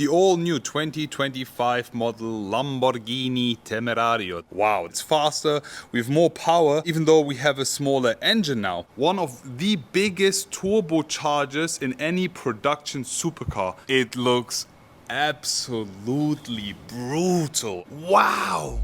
The all-new 2025 model Lamborghini Temerario. Wow, it's faster, we have more power, even though we have a smaller engine now. One of the biggest turbochargers in any production supercar. It looks absolutely brutal. Wow!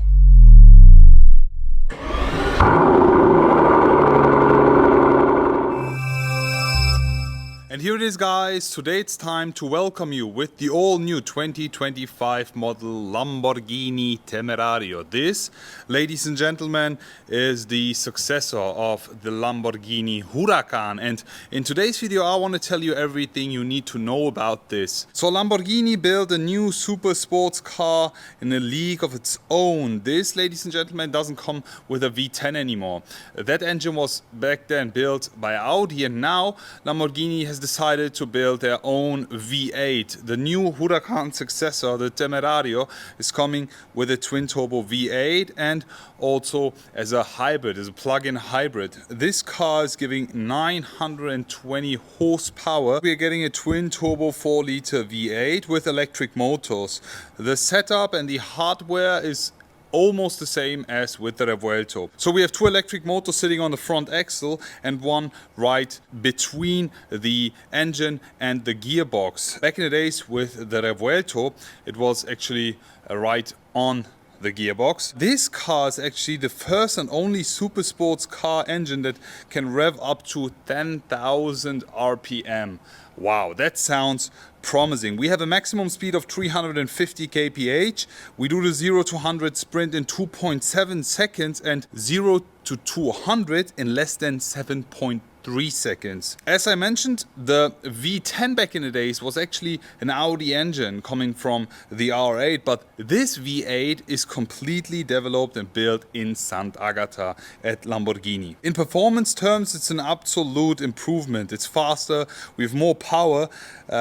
And here it is, guys. Today it's time to welcome you with the all-new 2025 model Lamborghini Temerario. This, ladies and gentlemen, is the successor of the Lamborghini Huracan. And in today's video, I want to tell you everything you need to know about this. So Lamborghini built a new super sports car in a league of its own. This, ladies and gentlemen, doesn't come with a V10 anymore. That engine was back then built by Audi, and now Lamborghini has decided to build their own V8. The new Huracan successor, the Temerario, is coming with a twin-turbo V8 and also as a hybrid, as a plug-in hybrid. This car is giving 920 horsepower. We are getting a twin-turbo 4-liter V8 with electric motors. The setup and the hardware is almost the same as with the Revuelto. So we have two electric motors sitting on the front axle and one right between the engine and the gearbox. Back in the days with the Revuelto, it was actually right on the gearbox. This car is actually the first and only super sports car engine that can rev up to 10,000 RPM. Wow, that sounds promising. We have a maximum speed of 350 kph. We do the 0 to 100 sprint in 2.7 seconds and 0 to 200 in less than 7.3 seconds. As I mentioned, the V10 back in the days was actually an Audi engine coming from the R8, but this V8 is completely developed and built in Sant'Agata at Lamborghini. In performance terms, it's an absolute improvement. It's faster, we have more power,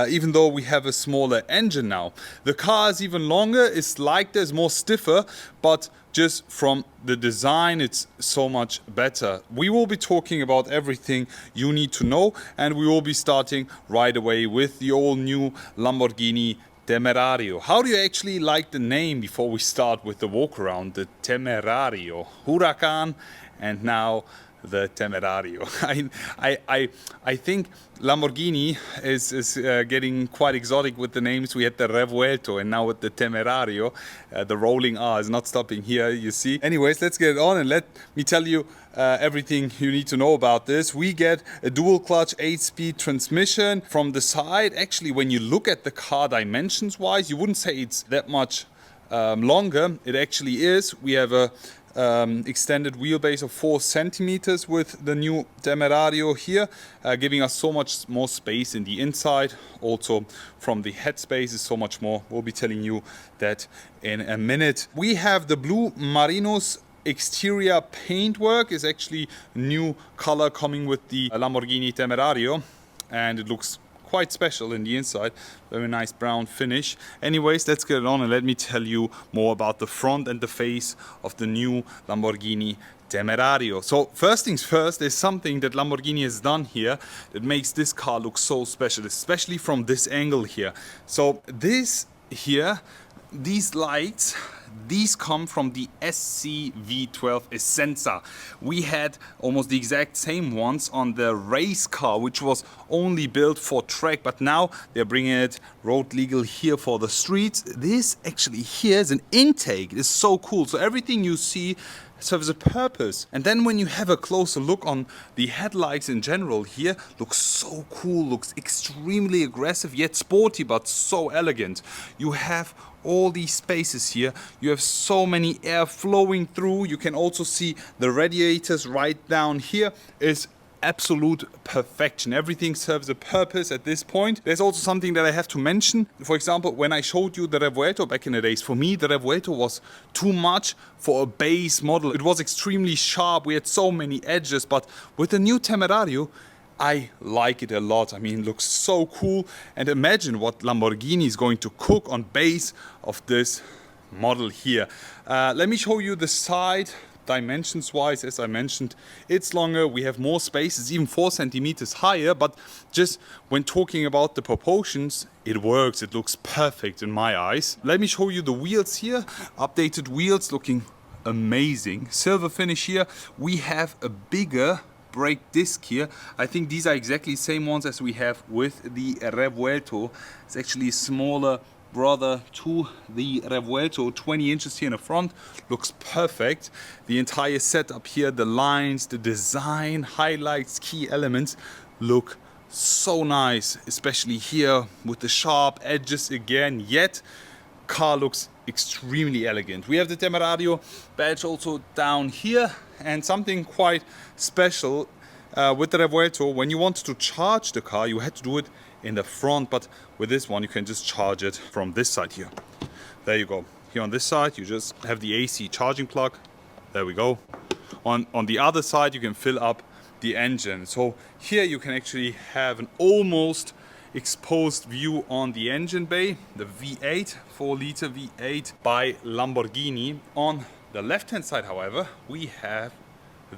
even though we have a smaller engine now. The car is even longer, it's lighter, it's more stiffer, but just from the design, it's so much better. We will be talking about everything you need to know, and we will be starting right away with the all-new Lamborghini Temerario. How do you actually like the name before we start with the walkaround? The Temerario, Huracan, and now the Temerario. I think Lamborghini is getting quite exotic with the names. We had the Revuelto and now with the Temerario. The rolling R is not stopping here, you see. Anyways, let's get on and let me tell you everything you need to know about this. We get a dual clutch 8-speed transmission from the side. Actually, when you look at the car dimensions wise, you wouldn't say it's that much longer. It actually is. We have a extended wheelbase of 4 centimeters with the new Temerario here, giving us so much more space in the inside. Also from the headspace is so much more. We'll be telling you that in a minute. We have the blue Marinos exterior paintwork. Is actually new color coming with the Lamborghini Temerario, and it looks quite special in the inside. Very nice brown finish. Anyways, let's get it on and let me tell you more about the front and the face of the new Lamborghini Temerario. So first things first, there's something that Lamborghini has done here that makes this car look so special, especially from this angle here. So this here, these lights, these come from the SC V12 Essenza. We had almost the exact same ones on the race car, which was only built for track, but now they're bringing it road legal here for the streets. This actually here is an intake. It's so cool. So everything you see serves a purpose. And then when you have a closer look on the headlights in general here, looks so cool, looks extremely aggressive yet sporty, but so elegant. You have all these spaces here, you have so many air flowing through. You can also see the radiators right down here. Is absolute perfection. Everything serves a purpose at this point. There's also something that I have to mention. For example, when I showed you the Revuelto back in the days, for me the Revuelto was too much for a base model. It was extremely sharp, we had so many edges, but with the new Temerario, I like it a lot. I mean, it looks so cool. And imagine what Lamborghini is going to cook on base of this model here. Let me show you the side dimensions wise, as I mentioned, it's longer, we have more space, it's even 4 centimeters higher, but just when talking about the proportions, it works, it looks perfect in my eyes. Let me show you the wheels here. Updated wheels, looking amazing. Silver finish here. We have a bigger brake disc here. I think these are exactly the same ones as we have with the Revuelto. It's actually a smaller brother to the Revuelto, 20 inches here in the front. Looks perfect. The entire setup here, the lines, the design, highlights, key elements look so nice, especially here with the sharp edges again. Yet car looks extremely elegant. We have the Temerario badge also down here, and something quite special with the Revuelto, when you wanted to charge the car, you had to do it in the front, but with this one you can just charge it from this side here. There you go. Here on this side you just have the AC charging plug. There we go. On the other side you can fill up the engine. So here you can actually have an almost exposed view on the engine bay, the V8, 4-liter V8 by Lamborghini. On the left hand side, however, we have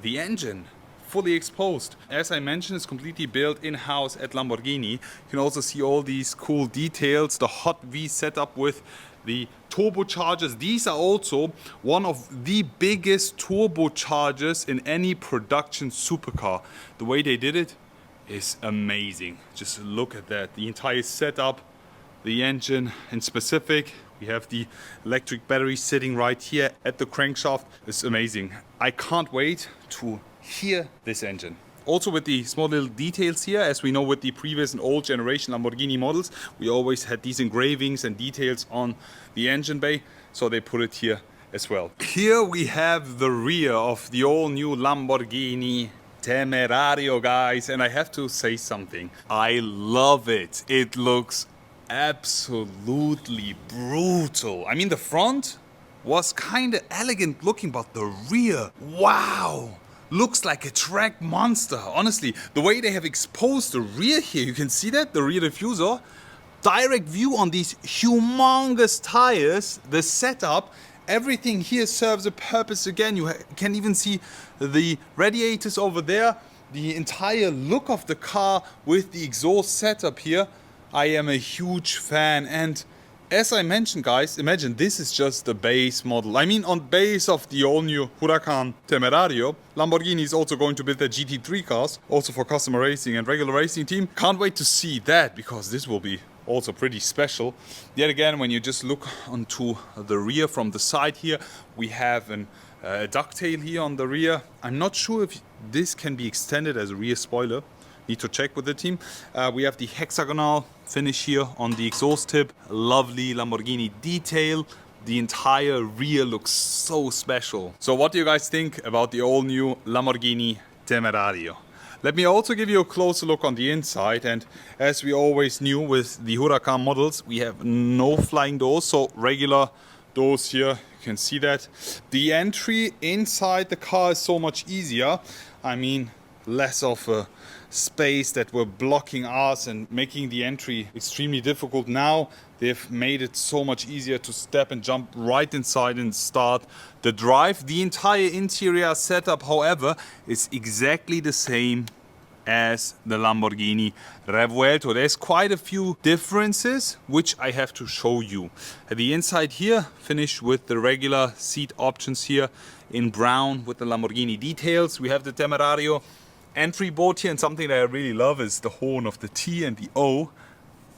the engine fully exposed. As I mentioned, it's completely built in-house at Lamborghini. You can also see all these cool details, the Hot V setup with the turbochargers. These are also one of the biggest turbochargers in any production supercar. The way they did it is amazing. Just look at that. The entire setup, the engine in specific. We have the electric battery sitting right here at the crankshaft. It's amazing. I can't wait to hear this engine. Also with the small little details here, as we know with the previous and old generation Lamborghini models, we always had these engravings and details on the engine bay, so they put it here as well. Here we have the rear of the all new Lamborghini Temerario, guys, and I have to say something. I love it. It looks absolutely brutal. I mean, the front was kind of elegant looking, but the rear, wow, looks like a track monster. Honestly, the way they have exposed the rear here, you can see that, the rear diffuser, direct view on these humongous tires, the setup, everything here serves a purpose again. You can even see the radiators over there, the entire look of the car with the exhaust setup here. I am a huge fan, and as I mentioned, guys, imagine this is just the base model. I mean, on base of the all-new Huracan Temerario, Lamborghini is also going to build their GT3 cars, also for customer racing and regular racing team. Can't wait to see that, because this will be also pretty special. Yet again, when you just look onto the rear from the side here, we have a ducktail here on the rear. I'm not sure if this can be extended as a rear spoiler. Need to check with the team. We have the hexagonal finish here on the exhaust tip. Lovely Lamborghini detail. The entire rear looks so special. So what do you guys think about the all new Lamborghini Temerario? Let me also give you a closer look on the inside, and as we always knew with the Huracan models, we have no flying doors, so regular doors here, you can see that. The entry inside the car is so much easier. I mean, less of a space that were blocking us and making the entry extremely difficult. Now they've made it so much easier to step and jump right inside and start the drive. The entire interior setup, however, is exactly the same as the Lamborghini Revuelto. There's quite a few differences which I have to show you. The inside here finished with the regular seat options here in brown with the Lamborghini details. We have the Temerario entry board here, and something that I really love is the horn of the T and the O.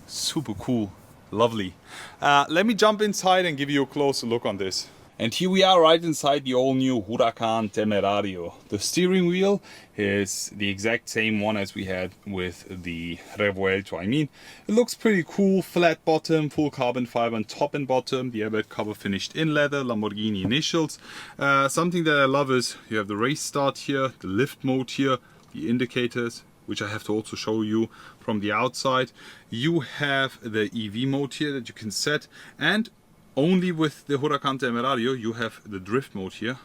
Super cool, lovely. Let me jump inside and give you a closer look on this. And here we are right inside the all new Huracan Temerario. The steering wheel is the exact same one as we had with the Revuelto. I mean, it looks pretty cool. Flat bottom, full carbon fiber on top and bottom. The airbag cover finished in leather, Lamborghini initials. Something that I love is you have the race start here, the lift mode here, the indicators, which I have to also show you from the outside. You have the EV mode here that you can set, and only with the Huracan Temerario you have the drift mode here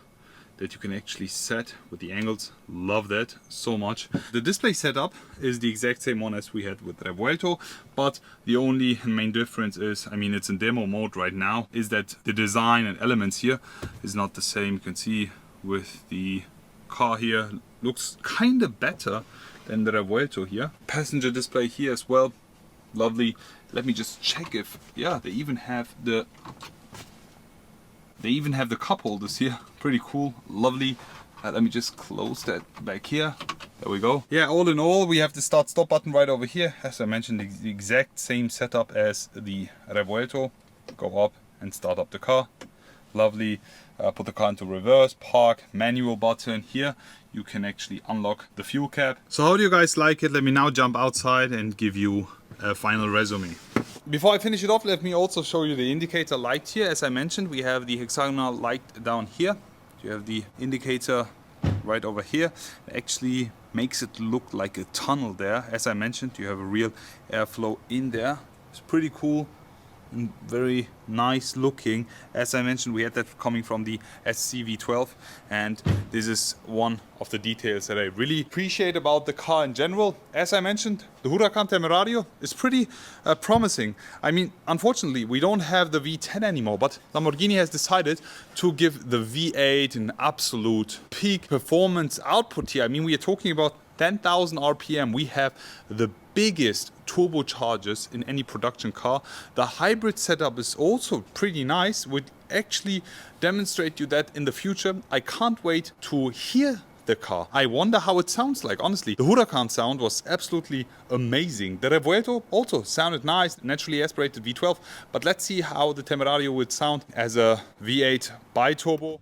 that you can actually set with the angles. Love that so much. The display setup is the exact same one as we had with Revuelto, but the only main difference is, I mean, it's in demo mode right now, is that the design and elements here is not the same. You can see with the car here. Looks kind of better than the Revuelto here. Passenger display here as well. Lovely. Let me just check if, yeah, they even have the cup holders here. Pretty cool. Lovely. Let me just close that back here. There we go. Yeah, all in all, we have the start stop button right over here. As I mentioned, the exact same setup as the Revuelto. Go up and start up the car. Lovely. Put the car into reverse, park, manual button. Here you can actually unlock the fuel cap. So how do you guys like it? Let me now jump outside and give you a final resume. Before I finish it off, let me also show you the indicator light here. As I mentioned, we have the hexagonal light down here. You have the indicator right over here. It actually makes it look like a tunnel there. As I mentioned, you have a real airflow in there. It's pretty cool and very nice looking. As I mentioned, we had that coming from the SCV12, and this is one of the details that I really appreciate about the car in general. As I mentioned, the Huracan Temerario is pretty promising. I mean, unfortunately, we don't have the V10 anymore, but Lamborghini has decided to give the V8 an absolute peak performance output here. I mean, we are talking about 10,000 RPM. We have the biggest turbochargers in any production car. The hybrid setup is also pretty nice. Would actually demonstrate you that in the future. I can't wait to hear the car. I wonder how it sounds like, honestly. The Huracan sound was absolutely amazing. The Revuelto also sounded nice, naturally aspirated V12, but let's see how the Temerario would sound as a V8 bi-turbo.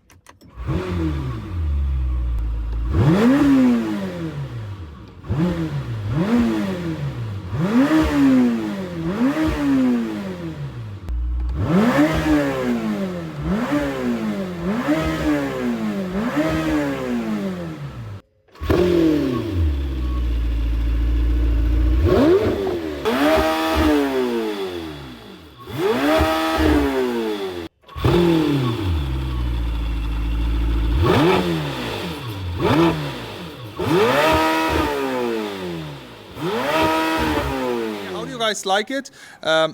Like it.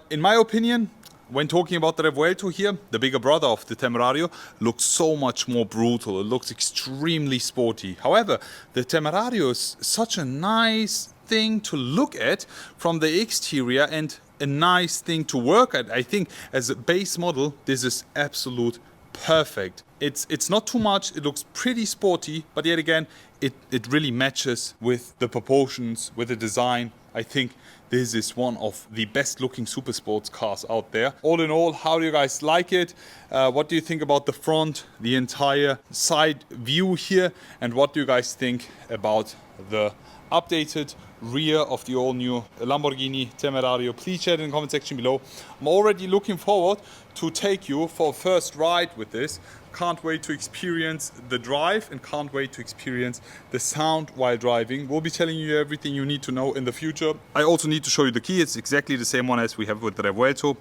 In my opinion, when talking about the Revuelto here, the bigger brother of the Temerario, looks so much more brutal. It looks extremely sporty. However, the Temerario is such a nice thing to look at from the exterior and a nice thing to work at. I think as a base model, this is absolute perfect. It's not too much. It looks pretty sporty, but yet again, it really matches with the proportions, with the design. I think this is one of the best looking super sports cars out there. All in all, how do you guys like it? What do you think about the front, the entire side view here? And what do you guys think about the updated rear of the all new Lamborghini Temerario? Please share it in the comment section below. I'm already looking forward to take you for a first ride with this. Can't wait to experience the drive and can't wait to experience the sound while driving. We'll be telling you everything you need to know in the future. I also need to show you the key. It's exactly the same one as we have with the Revuelto.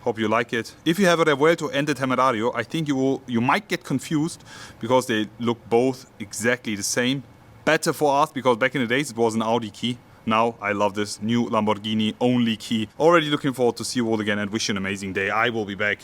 Hope you like it. If you have a Revuelto and a Temerario, I think you might get confused because they look both exactly the same. Better for us because back in the days it was an Audi key. Now I love this new Lamborghini only key. Already looking forward to see you all again and wish you an amazing day. I will be back.